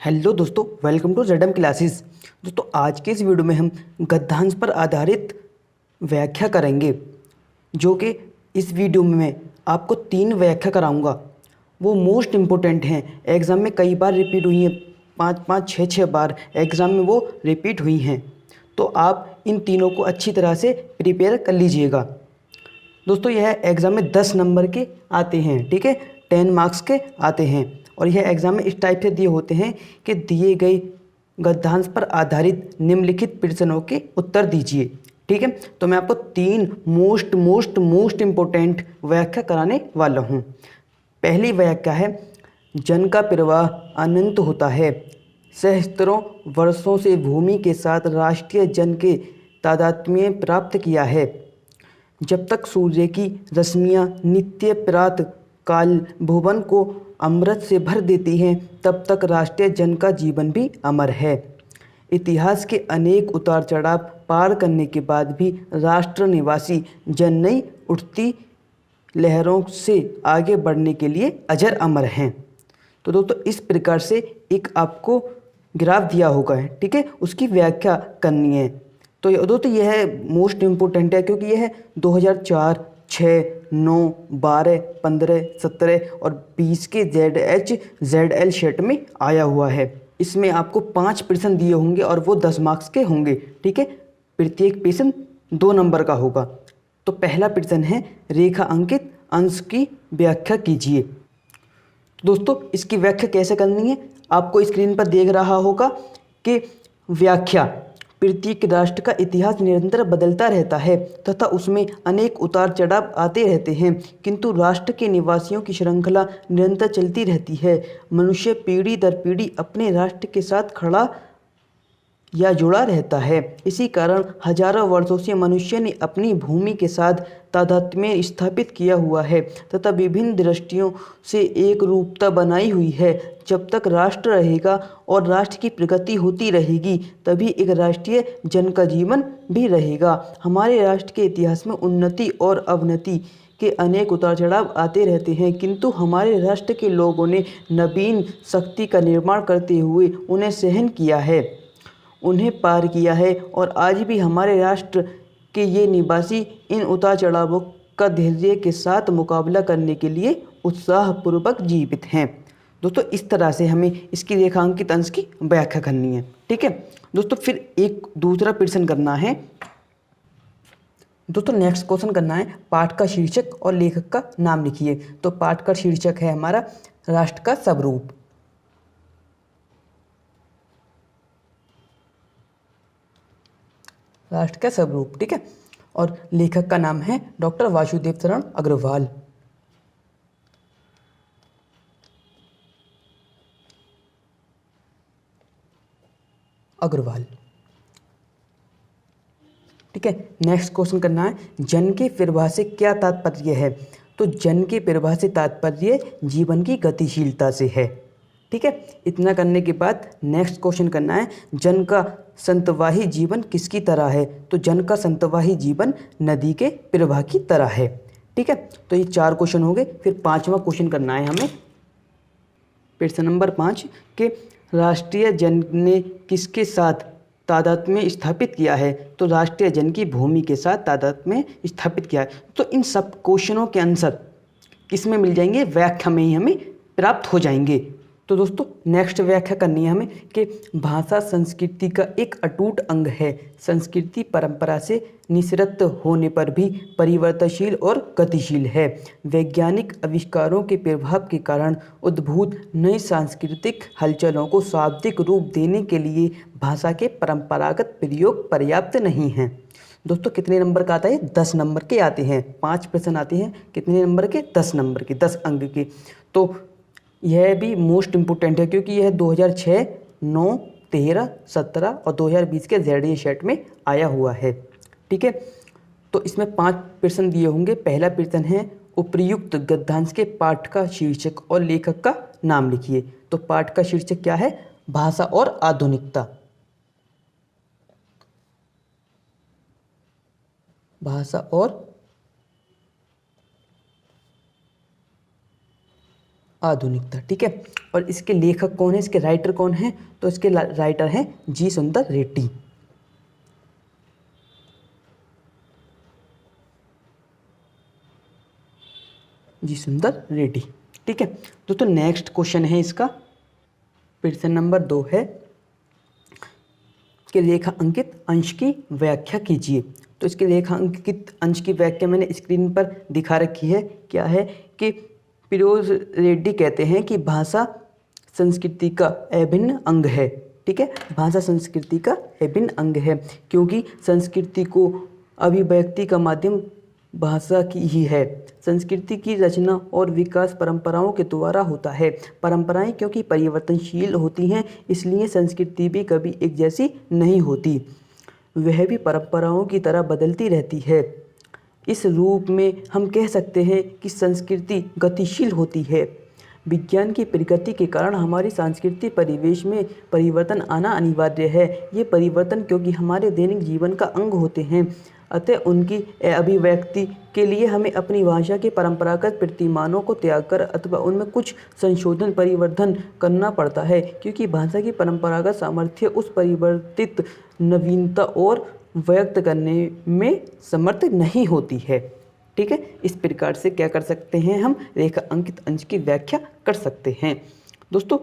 Hello दोस्तों, welcome to जेडम classes. दोस्तों, आज के इस वीडियो में हम गद्यांश पर आधारित व्याख्या करेंगे, जो कि इस वीडियो में मैं आपको 3 व्याख्या कराऊंगा। वो मोस्ट इम्पोर्टेंट हैं, एग्ज़ाम में कई बार रिपीट हुई हैं, 5-5 6-6 बार एग्ज़ाम में वो रिपीट हुई हैं। तो आप इन तीनों को अच्छी तरह से प्रिपेयर कर लीजिएगा। दोस्तों, यह एग्ज़ाम में 10 नंबर के आते हैं, ठीक है, 10 मार्क्स के आते हैं। और यह एग्ज़ाम में इस टाइप से दिए होते हैं कि दिए गए गद्यांश पर आधारित निम्नलिखित प्रश्नों के उत्तर दीजिए, ठीक है। तो मैं आपको 3 मोस्ट इम्पोर्टेंट व्याख्या कराने वाला हूँ। पहली व्याख्या है, जन का प्रवाह अनंत होता है। सहस्त्रों वर्षों से भूमि के साथ राष्ट्रीय जन के तादात्म्य प्राप्त किया है। जब तक सूर्य की रश्मियाँ नित्य प्रातः काल भुवन को अमृत से भर देती हैं, तब तक राष्ट्रीय जन का जीवन भी अमर है। इतिहास के अनेक उतार चढ़ाव पार करने के बाद भी राष्ट्र निवासी जन नई उठती लहरों से आगे बढ़ने के लिए अजर अमर हैं। तो दोस्तों, इस प्रकार से एक आपको ग्राफ दिया होगा है, ठीक है, उसकी व्याख्या करनी है। तो दोस्तों, यह मोस्ट इम्पोर्टेंट है क्योंकि यह 2004, 6, 9, 12, 15, 17 और 20 के ZL सेट में आया हुआ है। इसमें आपको 5 प्रश्न दिए होंगे और वो 10 मार्क्स के होंगे, ठीक है। प्रत्येक प्रश्न 2 नंबर का होगा। तो पहला प्रश्न है, रेखा अंकित अंश की व्याख्या कीजिए। दोस्तों, इसकी व्याख्या कैसे करनी है, आपको स्क्रीन पर देख रहा होगा कि व्याख्या, प्रत्येक राष्ट्र का इतिहास निरंतर बदलता रहता है तथा उसमें अनेक उतार चढ़ाव आते रहते हैं, किंतु राष्ट्र के निवासियों की श्रृंखला निरंतर चलती रहती है। मनुष्य पीढ़ी दर पीढ़ी अपने राष्ट्र के साथ खड़ा या जुड़ा रहता है। इसी कारण हजारों वर्षों से मनुष्य ने अपनी भूमि के साथ तादात्म्य स्थापित किया हुआ है तथा विभिन्न दृष्टियों से एक रूपता बनाई हुई है। जब तक राष्ट्र रहेगा और राष्ट्र की प्रगति होती रहेगी, तभी एक राष्ट्रीय जन का जीवन भी रहेगा। हमारे राष्ट्र के इतिहास में उन्नति और अवनति के अनेक उतार चढ़ाव आते रहते हैं, किंतु हमारे राष्ट्र के लोगों ने नवीन शक्ति का निर्माण करते हुए उन्हें सहन किया है, उन्हें पार किया है, और आज भी हमारे राष्ट्र के ये निवासी इन उतार चढ़ावों का धैर्य के साथ मुकाबला करने के लिए उत्साहपूर्वक जीवित हैं। दोस्तों, इस तरह से हमें इसकी रेखांकित अंश की व्याख्या करनी है, ठीक है। दोस्तों, फिर एक दूसरा प्रश्न करना है। दोस्तों, नेक्स्ट क्वेश्चन करना है, पाठ का शीर्षक और लेखक का नाम लिखिए। तो पाठ का शीर्षक है हमारा राष्ट्र का स्वरूप। राष्ट्र का स्वरूप, ठीक है। और लेखक का नाम है डॉक्टर वासुदेव शरण अग्रवाल। ठीक है। नेक्स्ट क्वेश्चन करना है, जन के प्रवाह से क्या तात्पर्य है। तो जन के प्रवाह से तात्पर्य जीवन की गतिशीलता से है, ठीक है। इतना करने के बाद नेक्स्ट क्वेश्चन करना है, जन का संतवाही जीवन किसकी तरह है। तो जन का संतवाही जीवन नदी के प्रवाह की तरह है, ठीक है। तो ये 4 क्वेश्चन हो गए। फिर 5वां क्वेश्चन करना है हमें, प्रश्न नंबर 5 के राष्ट्रीय जन ने किसके साथ तादात्म्य स्थापित किया है। तो राष्ट्रीय जन की भूमि के साथ तादात्म्य स्थापित किया है। तो इन सब क्वेश्चनों के आंसर किस में मिल जाएंगे, व्याख्या में ही हमें प्राप्त हो जाएंगे। तो दोस्तों, नेक्स्ट व्याख्या करनी है हमें कि भाषा संस्कृति का एक अटूट अंग है। संस्कृति परंपरा से निःसृत होने पर भी परिवर्तनशील और गतिशील है। वैज्ञानिक आविष्कारों के प्रभाव के कारण उद्भूत नई सांस्कृतिक हलचलों को शाब्दिक रूप देने के लिए भाषा के परंपरागत प्रयोग पर्याप्त नहीं हैं। दोस्तों, कितने नंबर का आता है, 10 नंबर के आते हैं। 5 प्रश्न आते हैं, कितने नंबर के, 10 नंबर के, 10 अंक के। तो यह भी मोस्ट इम्पोर्टेंट है क्योंकि यह 2006, 9, 13, 17 और 2020 के ZE सेट में आया हुआ है, ठीक है। तो इसमें 5 प्रश्न दिए होंगे। पहला प्रश्न है, उपर्युक्त गद्यांश के पाठ का शीर्षक और लेखक का नाम लिखिए। तो पाठ का शीर्षक क्या है, भाषा और आधुनिकता। भाषा और आधुनिकता। ठीक है, और इसके लेखक कौन है, इसके राइटर कौन है, तो इसके राइटर हैं जी सुंदर रेड्डी। जी सुंदर रेड्डी। ठीक है दोस्तों, नेक्स्ट क्वेश्चन है इसका, प्रश्न नंबर 2 है कि लेखांकित अंश की व्याख्या कीजिए। तो इसके लेखांकित अंश की व्याख्या मैंने स्क्रीन पर दिखा रखी है। क्या है कि फिरोज रेड्डी कहते हैं कि भाषा संस्कृति का अभिन्न अंग है। ठीक है, भाषा संस्कृति का अभिन्न अंग है, क्योंकि संस्कृति को अभिव्यक्ति का माध्यम भाषा की ही है। संस्कृति की रचना और विकास परंपराओं के द्वारा होता है। परंपराएं क्योंकि परिवर्तनशील होती हैं, इसलिए संस्कृति भी कभी एक जैसी नहीं होती, वह भी परंपराओं की तरह बदलती रहती है। इस रूप में हम कह सकते हैं कि संस्कृति गतिशील होती है। विज्ञान की प्रगति के कारण हमारी सांस्कृतिक परिवेश में परिवर्तन आना अनिवार्य है। ये परिवर्तन क्योंकि हमारे दैनिक जीवन का अंग होते हैं, अतः उनकी अभिव्यक्ति के लिए हमें अपनी भाषा के परंपरागत प्रतिमानों को त्याग कर अथवा उनमें कुछ संशोधन परिवर्धन करना पड़ता है, क्योंकि भाषा की परंपरागत सामर्थ्य उस परिवर्तित नवीनता और व्यक्त करने में समर्थ नहीं होती है। ठीक है, इस प्रकार से क्या कर सकते हैं, हम रेखांकित अंश की व्याख्या कर सकते हैं। दोस्तों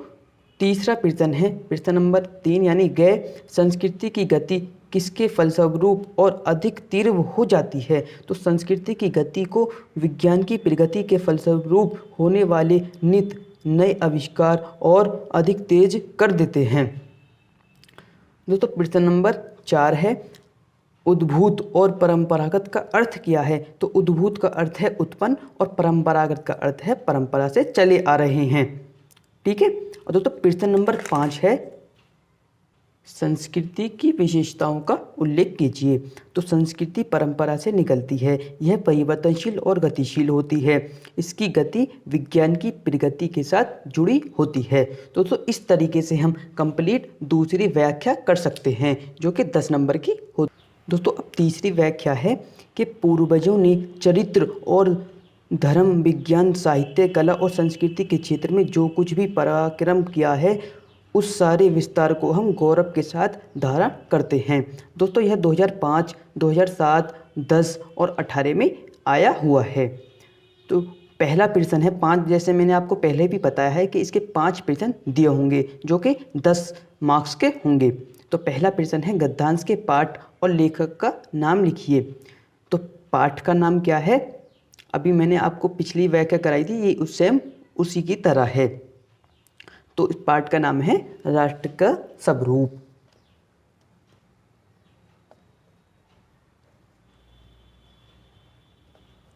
तीसरा प्रश्न है, प्रश्न नंबर 3, यानी गैर संस्कृति की गति किसके फलस्वरूप और अधिक तीव्र हो जाती है। तो संस्कृति की गति को विज्ञान की प्रगति के फलस्वरूप होने वाले नित नए आविष्कार और अधिक तेज कर देते हैं। दोस्तों प्रश्न नंबर 4 है, उद्भूत और परंपरागत का अर्थ क्या है। तो उद्भूत का अर्थ है उत्पन्न और परंपरागत का अर्थ है परंपरा से चले आ रहे हैं। ठीक है, और दोस्तों प्रश्न नंबर 5 है, संस्कृति की विशेषताओं का उल्लेख कीजिए। तो संस्कृति परंपरा से निकलती है, यह परिवर्तनशील और गतिशील होती है, इसकी गति विज्ञान की प्रगति के साथ जुड़ी होती है। दोस्तों इस तरीके से हम कंप्लीट दूसरी व्याख्या कर सकते हैं, जो कि 10 नंबर की होती। दोस्तों अब तीसरी व्याख्या है कि पूर्वजों ने चरित्र और धर्म, विज्ञान, साहित्य, कला और संस्कृति के क्षेत्र में जो कुछ भी पराक्रम किया है, उस सारे विस्तार को हम गौरव के साथ धारण करते हैं। दोस्तों यह 2005, 2007, 10 और 18 में आया हुआ है। तो पहला प्रश्न है 5, जैसे मैंने आपको पहले भी बताया है कि इसके 5 प्रश्न दिए होंगे जो कि 10 मार्क्स के होंगे। तो पहला प्रश्न है, गद्यांश के पाठ और लेखक का नाम लिखिए। तो पाठ का नाम क्या है, अभी मैंने आपको पिछली व्याख्या कराई थी, ये सेम उसी की तरह है। तो इस पाठ का नाम है राष्ट्र का स्वरूप।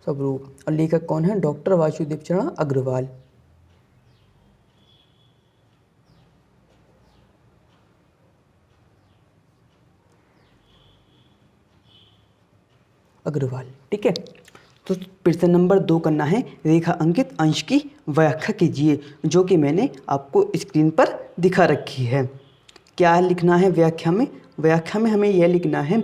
और लेखक कौन है, डॉक्टर वासुदेव चरण अग्रवाल। ठीक है, तो प्रश्न नंबर 2 करना है, रेखांकित अंश की व्याख्या कीजिए, जो कि मैंने आपको स्क्रीन पर दिखा रखी है। क्या लिखना है व्याख्या में, व्याख्या में हमें यह लिखना है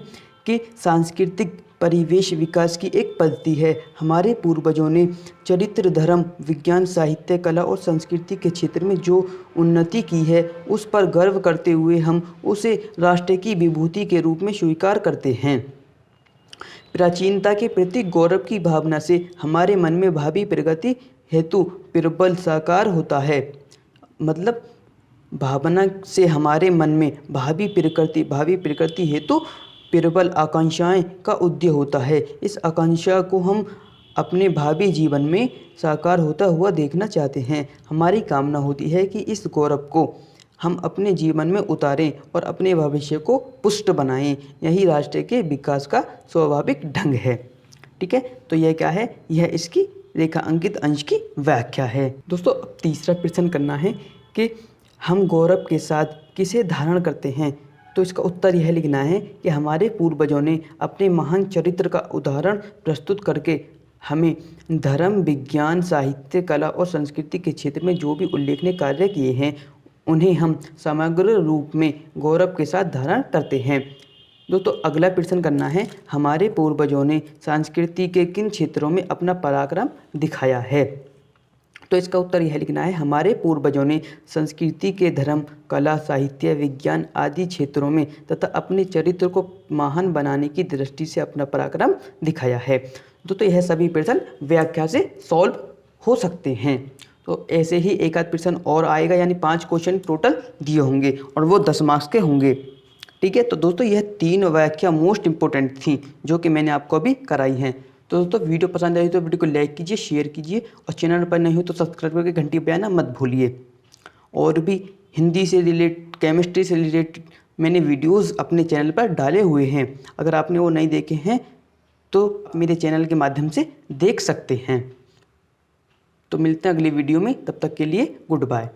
कि सांस्कृतिक परिवेश विकास की एक पद्धति है। हमारे पूर्वजों ने चरित्र, धर्म, विज्ञान, साहित्य, कला और संस्कृति के क्षेत्र में जो उन्नति की है, उस पर गर्व करते हुए हम उसे राष्ट्र की विभूति के रूप में स्वीकार करते हैं। प्राचीनता के प्रति गौरव की भावना से हमारे मन में भावी प्रगति हेतु प्रबल साकार होता है। मतलब भावना से हमारे मन में भावी प्रकृति हेतु प्रबल आकांक्षाएं का उदय होता है। इस आकांक्षा को हम अपने भावी जीवन में साकार होता हुआ देखना चाहते हैं। हमारी कामना होती है कि इस गौरव को हम अपने जीवन में उतारें और अपने भविष्य को पुष्ट बनाएं। यही राष्ट्र के विकास का स्वाभाविक ढंग है। ठीक है, तो यह क्या है, यह इसकी रेखांकित अंश की व्याख्या है। दोस्तों अब तीसरा प्रश्न करना है कि हम गौरव के साथ किसे धारण करते हैं। तो इसका उत्तर यह लिखना है कि हमारे पूर्वजों ने अपने महान चरित्र का उदाहरण प्रस्तुत करके हमें धर्म, विज्ञान, साहित्य, कला और संस्कृति के क्षेत्र में जो भी उल्लेखनीय कार्य किए हैं, उन्हें हम समग्र रूप में गौरव के साथ धारण करते हैं। दोस्तों अगला प्रश्न करना है, हमारे पूर्वजों ने संस्कृति के किन क्षेत्रों में अपना पराक्रम दिखाया है। तो इसका उत्तर यह लिखना है, हमारे पूर्वजों ने संस्कृति के धर्म, कला, साहित्य, विज्ञान आदि क्षेत्रों में तथा अपने चरित्र को महान बनाने की दृष्टि से अपना पराक्रम दिखाया है। तो यह सभी प्रश्न व्याख्या से सॉल्व हो सकते हैं। तो ऐसे ही एक आध प्रश्न और आएगा, यानी 5 क्वेश्चन टोटल दिए होंगे और वो 10 मार्क्स के होंगे। ठीक है, तो दोस्तों यह 3 व्याख्या मोस्ट इंपॉर्टेंट थी जो कि मैंने आपको अभी कराई हैं। तो दोस्तों वीडियो पसंद आई तो वीडियो को लाइक कीजिए, शेयर कीजिए और चैनल पर नहीं हो तो सब्सक्राइब करके घंटी बजाना मत भूलिए। और भी हिंदी से रिलेटेड, केमिस्ट्री से रिलेटेड मैंने वीडियोस अपने चैनल पर डाले हुए हैं, अगर आपने वो नहीं देखे हैं तो मेरे चैनल के माध्यम से देख सकते हैं। तो मिलते हैं अगली वीडियो में, तब तक के लिए गुड बाय।